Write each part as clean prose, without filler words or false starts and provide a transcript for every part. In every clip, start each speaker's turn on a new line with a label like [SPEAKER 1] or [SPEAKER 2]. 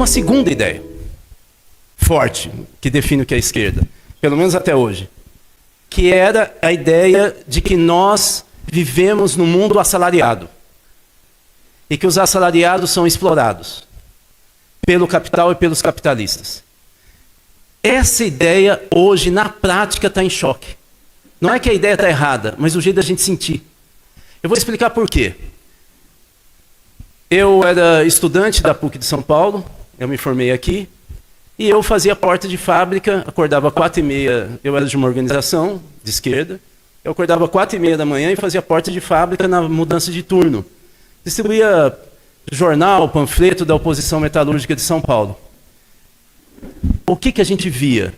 [SPEAKER 1] uma segunda ideia forte, que define o que é a esquerda, pelo menos até hoje, que era a ideia de que nós vivemos num mundo assalariado e que os assalariados são explorados pelo capital e pelos capitalistas. Essa ideia hoje, na prática, está em choque. Não é que a ideia está errada, mas o jeito da gente sentir. Eu vou explicar por quê. Eu era estudante da PUC de São Paulo, eu me formei aqui, e eu fazia porta de fábrica, acordava 4h30, eu era de uma organização de esquerda, eu acordava 4h30 da manhã e fazia porta de fábrica na mudança de turno. Distribuía jornal, panfleto da oposição metalúrgica de São Paulo. O que a gente via?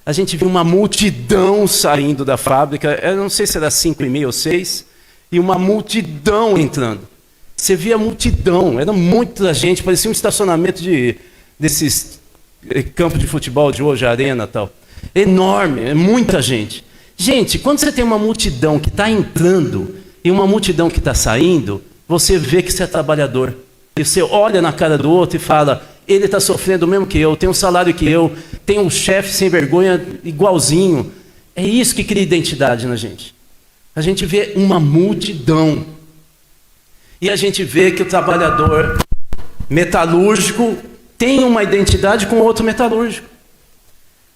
[SPEAKER 1] A gente via uma multidão saindo da fábrica, eu não sei se era 5h30 ou 6, e uma multidão entrando. Você via a multidão, era muita gente, parecia um estacionamento desses campos de futebol de hoje, arena e tal. Enorme, é muita gente. Gente, quando você tem uma multidão que está entrando e uma multidão que está saindo, você vê que você é trabalhador. E você olha na cara do outro e fala, ele está sofrendo o mesmo que eu, tem um salário que eu, tem um chefe sem vergonha igualzinho. É isso que cria identidade na gente. A gente vê uma multidão. E a gente vê que o trabalhador metalúrgico tem uma identidade com outro metalúrgico.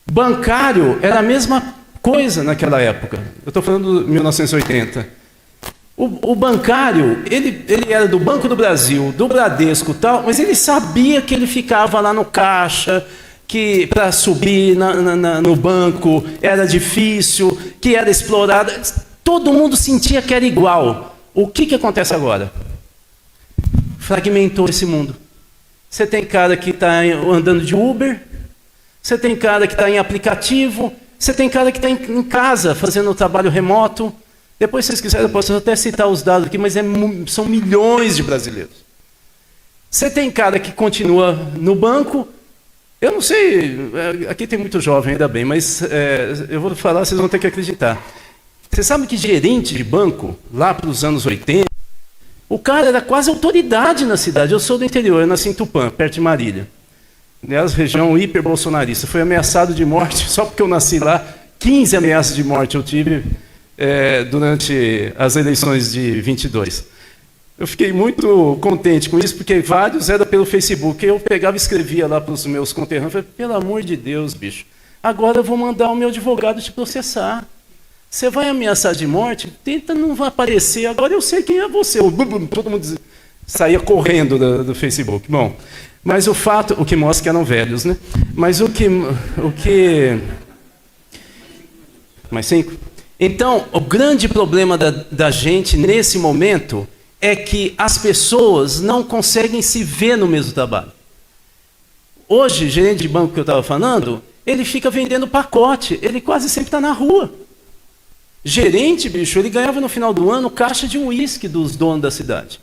[SPEAKER 1] Bancário era a mesma coisa naquela época. Eu estou falando de 1980. O bancário, ele era do Banco do Brasil, do Bradesco e tal, mas ele sabia que ele ficava lá no caixa, que para subir no banco era difícil, que era explorado. Todo mundo sentia que era igual. O que acontece agora? Fragmentou esse mundo. Você tem cara que está andando de Uber, você tem cara que está em aplicativo, você tem cara que está em casa fazendo trabalho remoto. Depois, se vocês quiserem, eu posso até citar os dados aqui, mas são milhões de brasileiros. Você tem cara que continua no banco, eu não sei, aqui tem muito jovem, ainda bem, mas eu vou falar, vocês vão ter que acreditar. Você sabe que gerente de banco, lá para os anos 80, o cara era quase autoridade na cidade. Eu sou do interior, eu nasci em Tupã, perto de Marília. Aliás, região hiper-bolsonarista. Fui ameaçado de morte, só porque eu nasci lá. 15 ameaças de morte eu tive durante as eleições de 22. Eu fiquei muito contente com isso, porque vários eram pelo Facebook. Eu pegava e escrevia lá para os meus conterrâneos. Falei, pelo amor de Deus, bicho, agora eu vou mandar o meu advogado te processar. Você vai ameaçar de morte? Tenta não aparecer. Agora eu sei quem é você. Todo mundo saía correndo do Facebook. Bom, mas o fato, o que mostra que eram velhos, né? Mas o que mais 5? Então, o grande problema da gente nesse momento é que as pessoas não conseguem se ver no mesmo trabalho. Hoje, gerente de banco que eu estava falando, ele fica vendendo pacote. Ele quase sempre está na rua. Gerente, bicho, ele ganhava no final do ano caixa de uísque dos donos da cidade.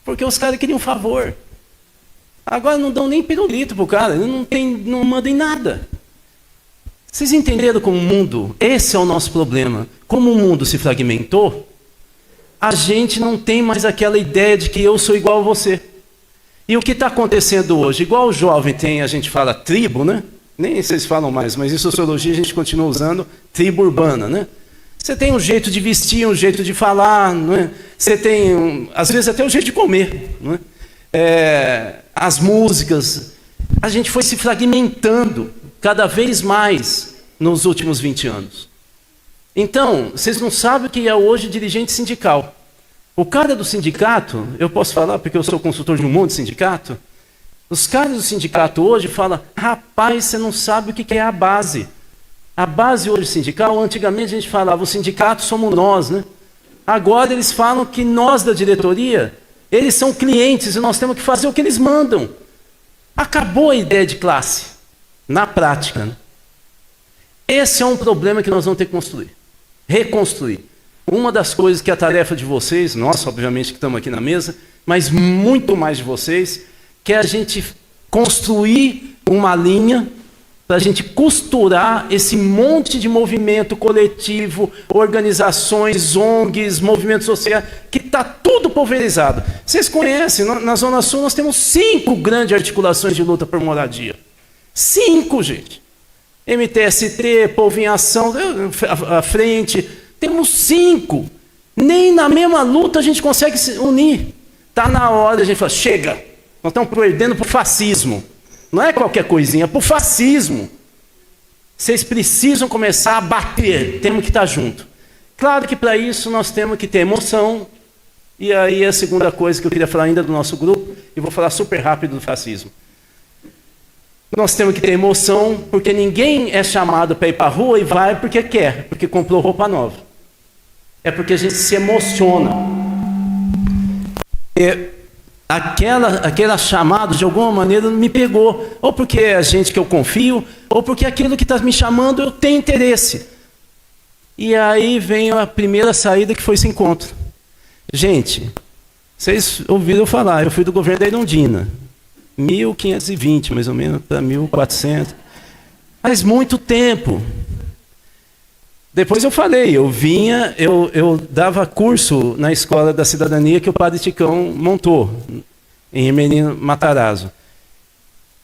[SPEAKER 1] Porque os caras queriam um favor. Agora não dão nem pirulito pro cara, ele não manda em nada. Vocês entenderam como o mundo, esse é o nosso problema, como o mundo se fragmentou, a gente não tem mais aquela ideia de que eu sou igual a você. E o que está acontecendo hoje? Igual o jovem tem, a gente fala tribo, né? Nem vocês falam mais, mas em sociologia a gente continua usando tribo urbana, né? Você tem um jeito de vestir, um jeito de falar, não é? Você tem, às vezes, até um jeito de comer. Não é? As músicas. A gente foi se fragmentando cada vez mais nos últimos 20 anos. Então, vocês não sabem o que é hoje dirigente sindical. O cara do sindicato, eu posso falar porque eu sou consultor de um monte de sindicato, os caras do sindicato hoje falam, rapaz, você não sabe o que é a base. A base hoje sindical, antigamente a gente falava, o sindicato somos nós, né? Agora eles falam que nós da diretoria, eles são clientes e nós temos que fazer o que eles mandam. Acabou a ideia de classe, na prática, né? Esse é um problema que nós vamos ter que construir, reconstruir. Uma das coisas que é a tarefa de vocês, nós obviamente que estamos aqui na mesa, mas muito mais de vocês, que é a gente construir uma linha para a gente costurar esse monte de movimento coletivo, organizações, ONGs, movimentos sociais, que está tudo pulverizado. Vocês conhecem, na Zona Sul nós temos 5 grandes articulações de luta por moradia. 5, gente. MTST, Povo em Ação, a Frente, temos 5. Nem na mesma luta a gente consegue se unir. Está na hora, a gente fala, chega, nós estamos perdendo para o fascismo. Não é qualquer coisinha, é para o fascismo. Vocês precisam começar a bater, temos que estar junto. Claro que para isso nós temos que ter emoção. E aí a segunda coisa que eu queria falar ainda do nosso grupo, e vou falar super rápido do fascismo. Nós temos que ter emoção, porque ninguém é chamado para ir para a rua e vai porque quer, porque comprou roupa nova. É porque a gente se emociona. Aquela chamada, de alguma maneira, me pegou. Ou porque é gente que eu confio, ou porque aquilo que está me chamando eu tenho interesse. E aí vem a primeira saída, que foi esse encontro. Gente, vocês ouviram falar, eu fui do governo da Irondina. 1520, mais ou menos, para 1400. Faz muito tempo. Depois eu falei, eu dava curso na Escola da Cidadania que o Padre Ticão montou, em Hermelino Matarazzo.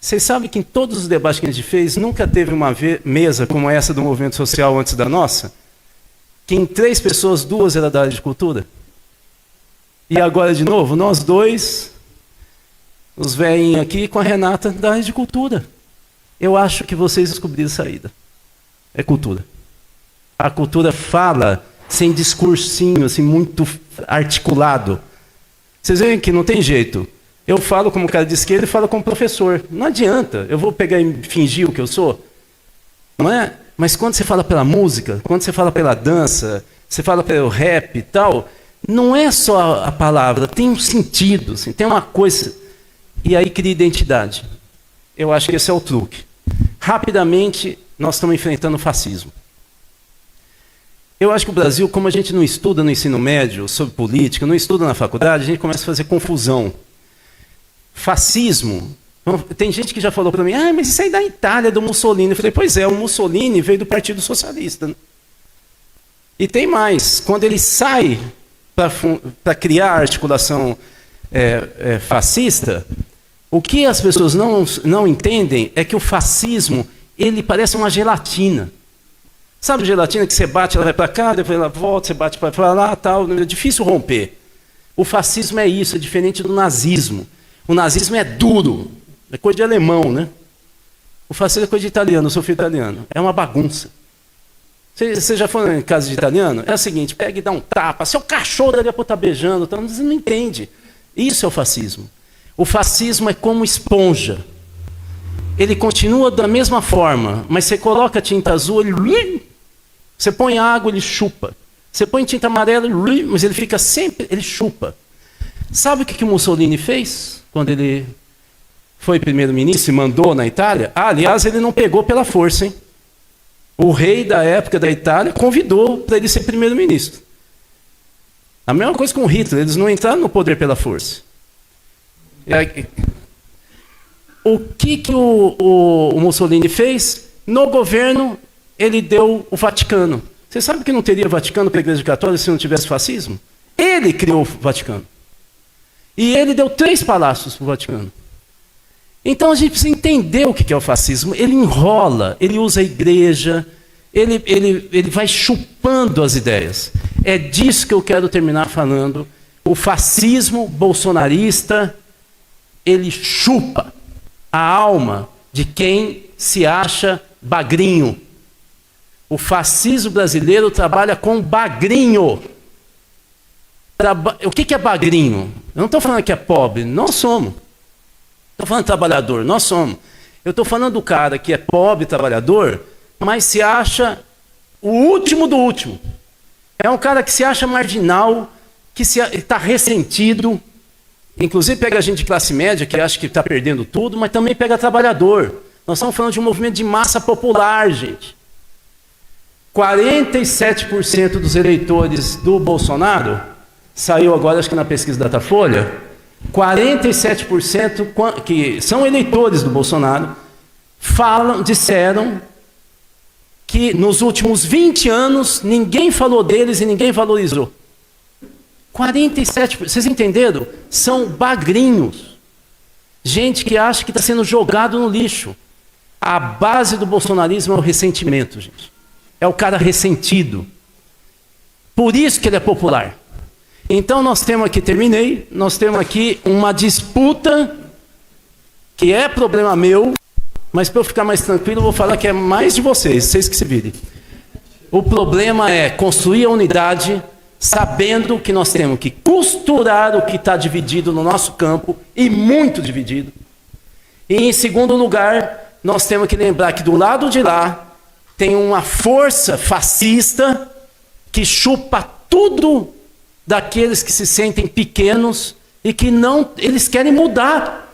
[SPEAKER 1] Vocês sabem que em todos os debates que a gente fez, nunca teve uma mesa como essa do movimento social antes da nossa, que em 3 pessoas, 2 eram da área de cultura? E agora, de novo, nós 2, os velhinhos aqui, com a Renata, da área de cultura. Eu acho que vocês descobriram a saída. É cultura. A cultura fala sem discursinho, assim, muito articulado. Vocês veem que não tem jeito. Eu falo como cara de esquerda e falo como professor. Não adianta. Eu vou pegar e fingir o que eu sou. Não é? Mas quando você fala pela música, quando você fala pela dança, você fala pelo rap e tal, não é só a palavra, tem um sentido, assim, tem uma coisa. E aí cria identidade. Eu acho que esse é o truque. Rapidamente, nós estamos enfrentando o fascismo. Eu acho que o Brasil, como a gente não estuda no ensino médio sobre política, não estuda na faculdade, a gente começa a fazer confusão. Fascismo. Tem gente que já falou para mim, mas isso aí é da Itália, do Mussolini. Eu falei, pois é, o Mussolini veio do Partido Socialista. E tem mais, quando ele sai para criar a articulação fascista, o que as pessoas não entendem é que o fascismo, ele parece uma gelatina. Sabe gelatina que você bate, ela vai para cá, depois ela volta, você bate para lá, tal. É difícil romper. O fascismo é isso, é diferente do nazismo. O nazismo é duro, é coisa de alemão, né? O fascismo é coisa de italiano, eu sou filho italiano. É uma bagunça. Você já foi em casa de italiano? É o seguinte, pega e dá um tapa, seu cachorro dali para estar beijando, então você não entende. Isso é o fascismo. O fascismo é como esponja. Ele continua da mesma forma, mas você coloca tinta azul, você põe água, ele chupa. Você põe tinta amarela, mas ele fica sempre, ele chupa. Sabe o que o Mussolini fez quando ele foi primeiro-ministro e mandou na Itália? Aliás, ele não pegou pela força, hein? O rei da época da Itália convidou para ele ser primeiro-ministro. A mesma coisa com Hitler, eles não entraram no poder pela força. O que o Mussolini fez? No governo, ele deu o Vaticano. Você sabe que não teria Vaticano para a Igreja Católica se não tivesse fascismo? Ele criou o Vaticano. E ele deu 3 palácios para o Vaticano. Então a gente precisa entender o que é o fascismo. Ele enrola, ele usa a igreja, ele vai chupando as ideias. É disso que eu quero terminar falando. O fascismo bolsonarista, ele chupa a alma de quem se acha bagrinho. O fascismo brasileiro trabalha com bagrinho. O que é bagrinho? Eu não estou falando que é pobre, nós somos. Estou falando de trabalhador, nós somos. Eu estou falando do cara que é pobre, trabalhador, mas se acha o último do último. É um cara que se acha marginal, que está ressentido. Inclusive pega gente de classe média, que acha que está perdendo tudo, mas também pega trabalhador. Nós estamos falando de um movimento de massa popular, gente. 47% dos eleitores do Bolsonaro, saiu agora, acho que na pesquisa Datafolha, 47% que são eleitores do Bolsonaro, disseram que nos últimos 20 anos ninguém falou deles e ninguém valorizou. 47%, vocês entenderam? São bagrinhos. Gente que acha que está sendo jogado no lixo. A base do bolsonarismo é o ressentimento, gente. É o cara ressentido. Por isso que ele é popular. Então nós temos aqui, terminei, nós temos aqui uma disputa que é problema meu, mas para eu ficar mais tranquilo, eu vou falar que é mais de vocês que se virem. O problema é construir a unidade, sabendo que nós temos que costurar o que está dividido no nosso campo, e muito dividido. E em segundo lugar, nós temos que lembrar que do lado de lá tem uma força fascista que chupa tudo daqueles que se sentem pequenos e que eles querem mudar.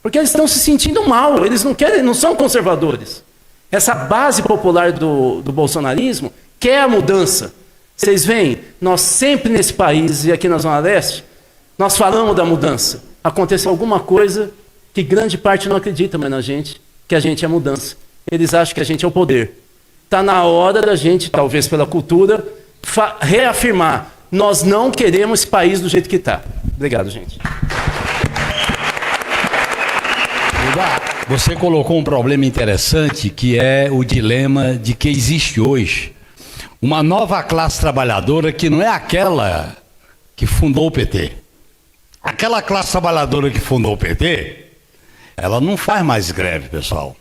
[SPEAKER 1] Porque eles estão se sentindo mal, eles não são conservadores. Essa base popular do bolsonarismo quer a mudança. Vocês veem, nós sempre nesse país e aqui na Zona Leste, nós falamos da mudança. Aconteceu alguma coisa que grande parte não acredita mais na gente, que a gente é a mudança. Eles acham que a gente é o poder. Está na hora da gente, talvez pela cultura, reafirmar, nós não queremos esse país do jeito que está. Obrigado, gente.
[SPEAKER 2] Você colocou um problema interessante, que é o dilema de que existe hoje uma nova classe trabalhadora que não é aquela que fundou o PT. Aquela classe trabalhadora que fundou o PT, ela não faz mais greve, pessoal.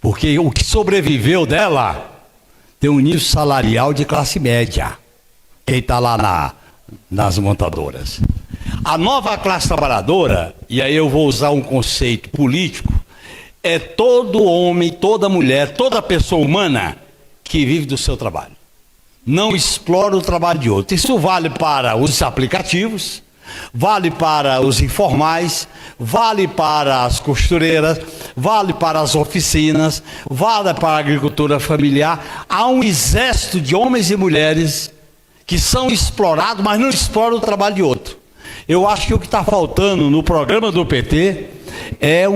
[SPEAKER 2] Porque o que sobreviveu dela tem um nível salarial de classe média. Quem está lá nas montadoras. A nova classe trabalhadora, e aí eu vou usar um conceito político, é todo homem, toda mulher, toda pessoa humana que vive do seu trabalho. Não explora o trabalho de outro. Isso vale para os aplicativos, vale para os informais, vale para as costureiras, vale para as oficinas, vale para a agricultura familiar. Há um exército de homens e mulheres que são explorados, mas não exploram o trabalho de outro. Eu acho que o que está faltando no programa do PT é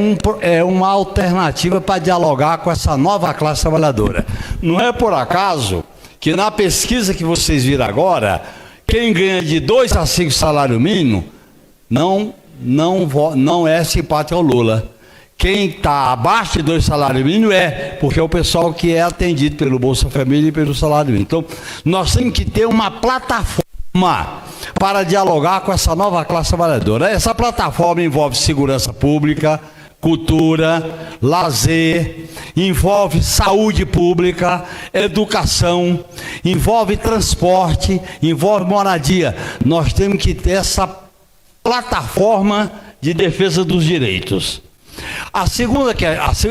[SPEAKER 2] uma alternativa para dialogar com essa nova classe trabalhadora. Não é por acaso que na pesquisa que vocês viram agora, quem ganha de 2 a 5 salário mínimo não é simpático ao Lula. Quem está abaixo de 2 salários mínimos porque é o pessoal que é atendido pelo Bolsa Família e pelo salário mínimo. Então, nós temos que ter uma plataforma para dialogar com essa nova classe trabalhadora. Essa plataforma envolve segurança pública, cultura, lazer, envolve saúde pública, educação, envolve transporte, envolve moradia. Nós temos que ter essa plataforma de defesa dos direitos. A segunda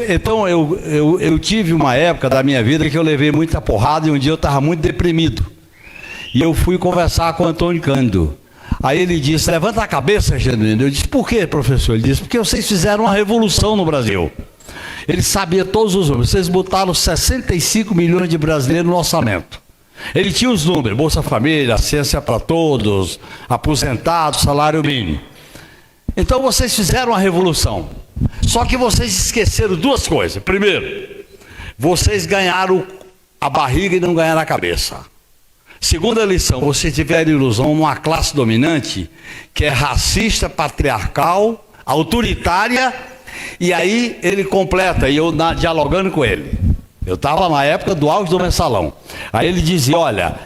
[SPEAKER 2] então eu tive uma época da minha vida que eu levei muita porrada e um dia eu estava muito deprimido. E eu fui conversar com o Antônio Cândido. Aí ele disse, levanta a cabeça, Genuíno. Eu disse, por quê, professor? Ele disse, porque vocês fizeram uma revolução no Brasil. Ele sabia todos os números. Vocês botaram 65 milhões de brasileiros no orçamento. Ele tinha os números, Bolsa Família, ciência para todos, aposentados, salário mínimo. Então vocês fizeram uma revolução. Só que vocês esqueceram 2 coisas. Primeiro, vocês ganharam a barriga e não ganharam a cabeça. Segunda lição, vocês tiveram ilusão numa classe dominante que é racista, patriarcal, autoritária, e aí ele completa, e eu dialogando com ele. Eu estava na época do auge do mensalão. Aí ele dizia, olha,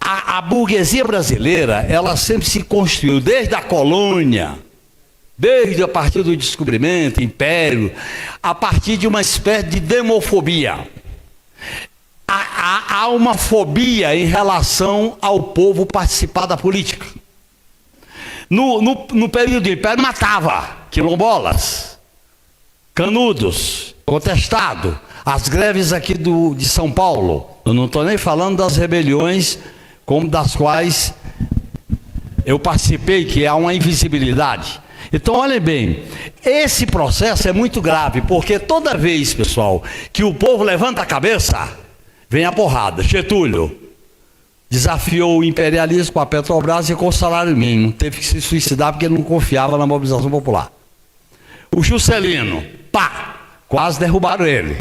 [SPEAKER 2] a burguesia brasileira, ela sempre se construiu desde a colônia, desde a partir do descobrimento, império, a partir de uma espécie de demofobia. Há uma fobia em relação ao povo participar da política. No período do Império matava quilombolas, canudos, contestado. As greves aqui de São Paulo, eu não estou nem falando das rebeliões como das quais eu participei, que há uma invisibilidade. Então, olhem bem, esse processo é muito grave, porque toda vez, pessoal, que o povo levanta a cabeça, vem a porrada. Getúlio desafiou o imperialismo com a Petrobras e com o salário mínimo. Teve que se suicidar porque ele não confiava na mobilização popular. O Juscelino, Quase derrubaram ele.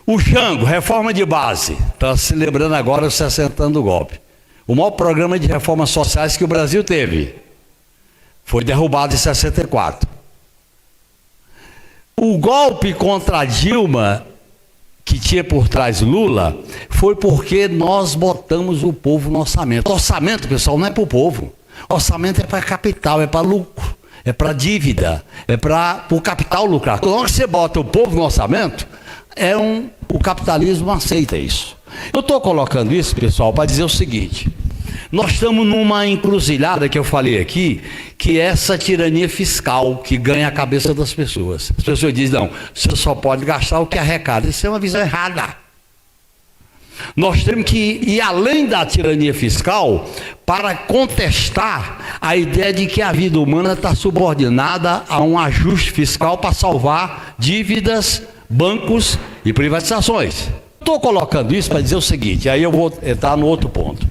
[SPEAKER 2] O Jango, reforma de base, está se lembrando agora os 60 anos do golpe. O maior programa de reformas sociais que o Brasil teve foi derrubado em 64. O golpe contra a Dilma, que tinha por trás Lula, foi porque nós botamos o povo no orçamento. Orçamento, pessoal, não é para o povo. Orçamento é para capital, é para lucro, é para dívida, é para o capital lucrar. Quando você bota o povo no orçamento, o capitalismo aceita isso. Eu estou colocando isso, pessoal, para dizer o seguinte: nós estamos numa encruzilhada que eu falei aqui, que é essa tirania fiscal que ganha a cabeça das pessoas. As pessoas dizem, não, você só pode gastar o que arrecada. Isso é uma visão errada. Nós temos que ir além da tirania fiscal para contestar a ideia de que a vida humana está subordinada a um ajuste fiscal para salvar dívidas, bancos e privatizações. Estou colocando isso para dizer o seguinte, aí eu vou entrar no outro ponto.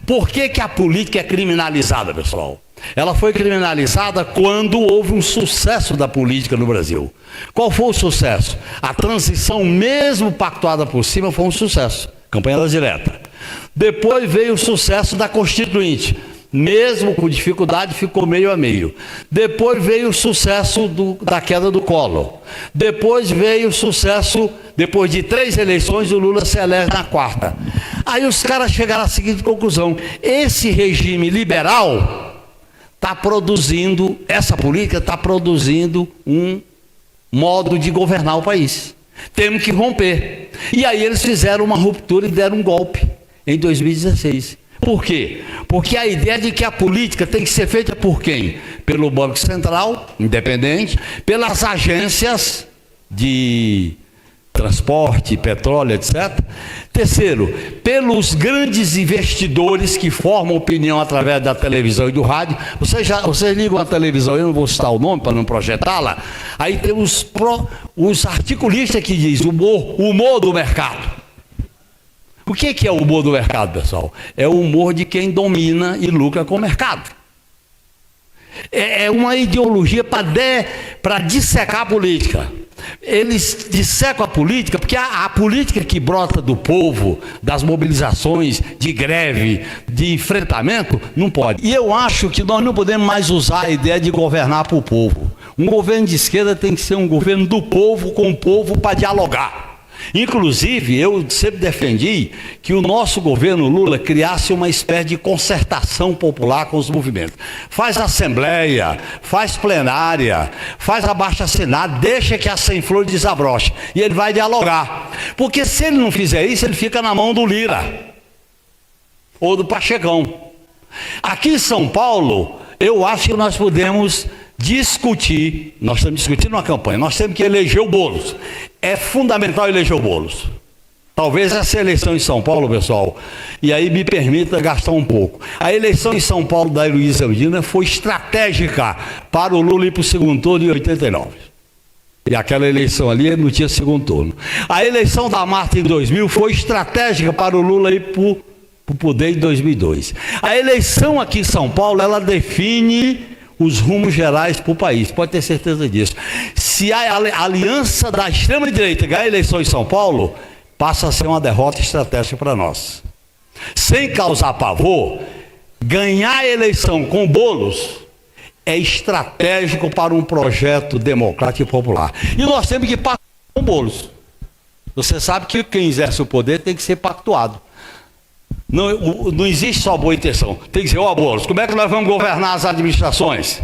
[SPEAKER 2] Por que a política é criminalizada, pessoal? Ela foi criminalizada quando houve um sucesso da política no Brasil. Qual foi o sucesso? A transição, mesmo pactuada por cima, foi um sucesso. Campanha da direta. Depois veio o sucesso da Constituinte. Mesmo com dificuldade, ficou meio a meio. Depois veio o sucesso da queda do Collor. Depois veio o sucesso, depois de 3 eleições, o Lula se elege na 4ª. Aí os caras chegaram à seguinte conclusão: esse regime liberal está produzindo, essa política está produzindo um modo de governar o país. Temos que romper. E aí eles fizeram uma ruptura e deram um golpe em 2016. Por quê? Porque a ideia de que a política tem que ser feita por quem? Pelo Banco Central, independente, pelas agências de transporte, petróleo, etc. Terceiro, pelos grandes investidores que formam opinião através da televisão e do rádio. Vocês ligam a televisão, eu não vou citar o nome para não projetá-la. Aí tem os articulistas que dizem o humor do mercado. O que é o humor do mercado, pessoal? É o humor de quem domina e lucra com o mercado. É uma ideologia para dissecar a política. Eles dissecam a política porque a política que brota do povo, das mobilizações, de greve, de enfrentamento, não pode. E eu acho que nós não podemos mais usar a ideia de governar para o povo. Um governo de esquerda tem que ser um governo do povo, com o povo, para dialogar. Inclusive, eu sempre defendi que o nosso governo Lula criasse uma espécie de concertação popular com os movimentos. Faz assembleia, faz plenária, faz abaixo-assinado, deixa que a sem-flor desabroche. E ele vai dialogar. Porque se ele não fizer isso, ele fica na mão do Lira ou do Pachecão. Aqui em São Paulo, eu acho que nós podemos discutir, nós estamos discutindo uma campanha, nós temos que eleger o Boulos. É fundamental eleger o Boulos. Talvez essa eleição em São Paulo, pessoal, e aí me permita gastar um pouco. A eleição em São Paulo da Heloísa Eudina foi estratégica para o Lula ir para o segundo turno em 89. E aquela eleição ali não tinha segundo turno. A eleição da Marta em 2000 foi estratégica para o Lula ir para o poder em 2002. A eleição aqui em São Paulo, ela define os rumos gerais para o país, pode ter certeza disso. Se a aliança da extrema-direita ganhar a eleição em São Paulo, passa a ser uma derrota estratégica para nós. Sem causar pavor, ganhar a eleição com Boulos é estratégico para um projeto democrático e popular. E nós temos que pactuar com Boulos. Você sabe que quem exerce o poder tem que ser pactuado. Não existe só boa intenção. Tem que dizer, Boulos, como é que nós vamos governar as administrações?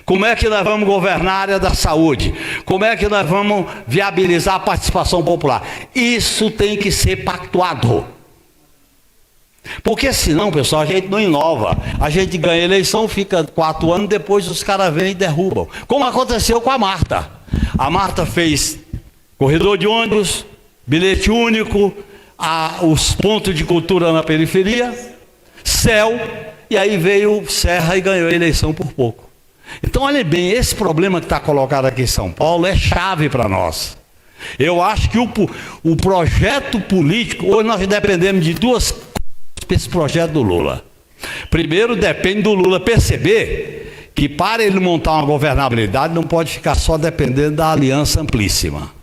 [SPEAKER 2] Como é que nós vamos governar a área da saúde? Como é que nós vamos viabilizar a participação popular? Isso tem que ser pactuado. Porque senão, pessoal, a gente não inova. A gente ganha a eleição, fica 4 anos, depois os caras vêm e derrubam. Como aconteceu com a Marta. A Marta fez corredor de ônibus, bilhete único, os pontos de cultura na periferia, céu, e aí veio Serra e ganhou a eleição por pouco. Então, olhem bem, esse problema que está colocado aqui em São Paulo é chave para nós. Eu acho que o projeto político, hoje nós dependemos de duas coisas para esse projeto do Lula. Primeiro, depende do Lula perceber que para ele montar uma governabilidade não pode ficar só dependendo da aliança amplíssima.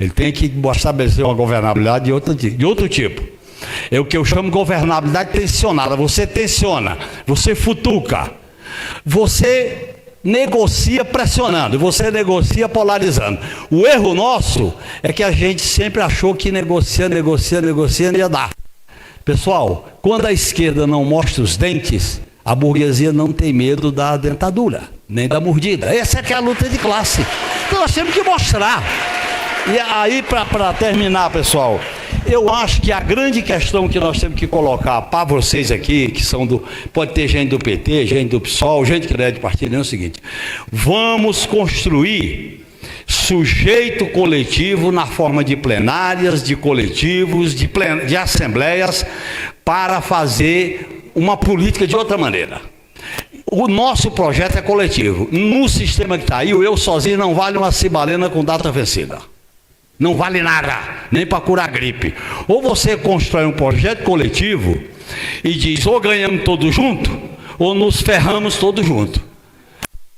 [SPEAKER 2] Ele tem que estabelecer uma governabilidade de outro tipo. É o que eu chamo de governabilidade tensionada. Você tensiona, você futuca, você negocia pressionando, você negocia polarizando. O erro nosso é que a gente sempre achou que negociando ia dar. Pessoal, quando a esquerda não mostra os dentes, a burguesia não tem medo da dentadura, nem da mordida. Essa é que é a luta de classe. Então nós temos que mostrar. E aí, para terminar, pessoal, eu acho que a grande questão que nós temos que colocar para vocês aqui, que são pode ter gente do PT, gente do PSOL, gente que não é de partido, é o seguinte: vamos construir sujeito coletivo na forma de plenárias, de coletivos, de assembleias, para fazer uma política de outra maneira. O nosso projeto é coletivo. No sistema que está aí, o eu sozinho não vale uma cibalena com data vencida. Não vale nada, nem para curar gripe. Ou você constrói um projeto coletivo e diz, ou ganhamos todos juntos, ou nos ferramos todos juntos.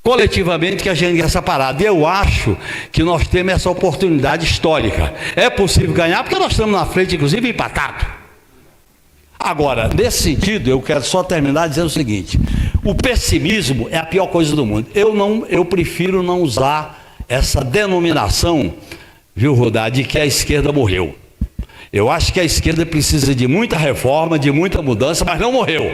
[SPEAKER 2] Coletivamente que a gente ganha essa parada. E eu acho que nós temos essa oportunidade histórica. É possível ganhar, porque nós estamos na frente, inclusive, empatados. Agora, nesse sentido, eu quero só terminar dizendo o seguinte: o pessimismo é a pior coisa do mundo. Eu prefiro não usar essa denominação, viu, Rudá, de que a esquerda morreu. Eu acho que a esquerda precisa de muita reforma, de muita mudança, mas não morreu.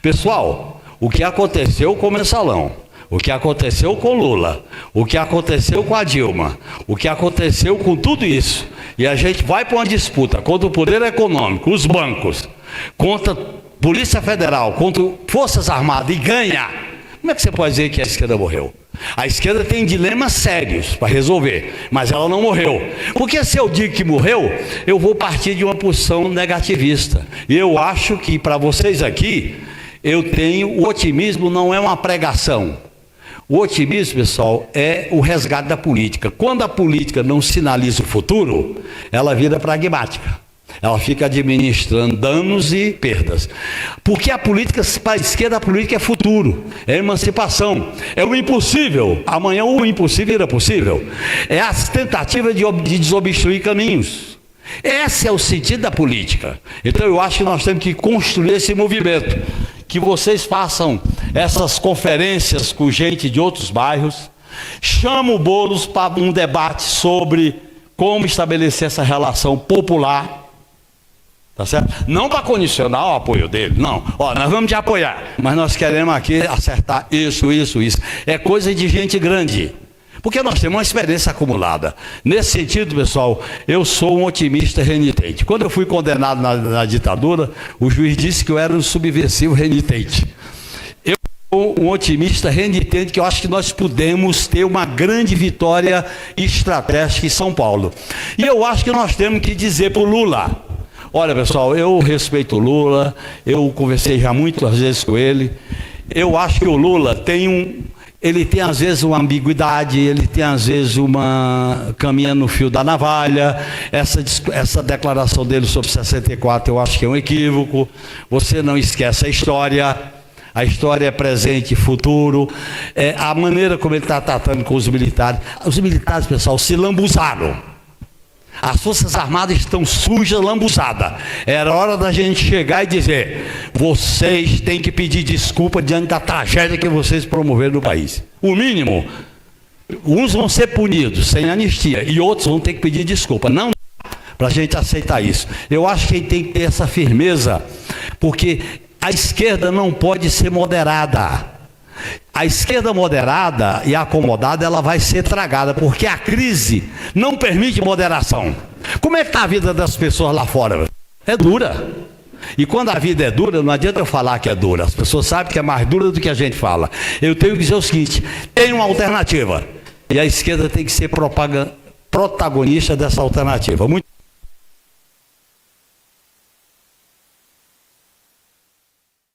[SPEAKER 2] Pessoal, o que aconteceu com o Mensalão, o que aconteceu com Lula, o que aconteceu com a Dilma, o que aconteceu com tudo isso, e a gente vai para uma disputa contra o poder econômico, os bancos, contra a Polícia Federal, contra Forças Armadas, e ganha. Como é que você pode dizer que a esquerda morreu? A esquerda tem dilemas sérios para resolver, mas ela não morreu. Porque se eu digo que morreu, eu vou partir de uma posição negativista. E eu acho que para vocês aqui, o otimismo não é uma pregação. O otimismo, pessoal, é o resgate da política. Quando a política não sinaliza o futuro, ela vira pragmática. Ela fica administrando danos e perdas. Porque a política, para a esquerda, a política é futuro, é emancipação, é o impossível. Amanhã o impossível era possível. É a tentativa de desobstruir caminhos. Esse é o sentido da política. Então eu acho que nós temos que construir esse movimento. Que vocês façam essas conferências com gente de outros bairros. Chama o Boulos para um debate sobre como estabelecer essa relação popular. Tá certo? Não para condicionar o apoio dele, não. Ó, nós vamos te apoiar, mas nós queremos aqui acertar isso. É coisa de gente grande, porque nós temos uma experiência acumulada. Nesse sentido, pessoal, eu sou um otimista renitente. Quando eu fui condenado na ditadura, o juiz disse que eu era um subversivo renitente. Eu sou um otimista renitente, que eu acho que nós podemos ter uma grande vitória estratégica em São Paulo. E eu acho que nós temos que dizer para o Lula: olha, pessoal, eu respeito o Lula, eu conversei já muitas vezes com ele. Eu acho que o Lula ele tem às vezes uma ambiguidade, ele tem às vezes caminha no fio da navalha. Essa declaração dele sobre 64 eu acho que é um equívoco. Você não esquece a história é presente e futuro. A maneira como ele está tratando com os militares, pessoal, se lambuzaram. As Forças Armadas estão sujas, lambuzadas. Era hora da gente chegar e dizer: vocês têm que pedir desculpa diante da tragédia que vocês promoveram no país. O mínimo, uns vão ser punidos sem anistia e outros vão ter que pedir desculpa. Não dá para a gente aceitar isso. Eu acho que tem que ter essa firmeza, porque a esquerda não pode ser moderada. A esquerda moderada e acomodada, ela vai ser tragada, porque a crise não permite moderação. Como é que está a vida das pessoas lá fora? É dura. E quando a vida é dura, não adianta eu falar que é dura. As pessoas sabem que é mais dura do que a gente fala. Eu tenho que dizer o seguinte: tem uma alternativa. E a esquerda tem que ser protagonista dessa alternativa. Muito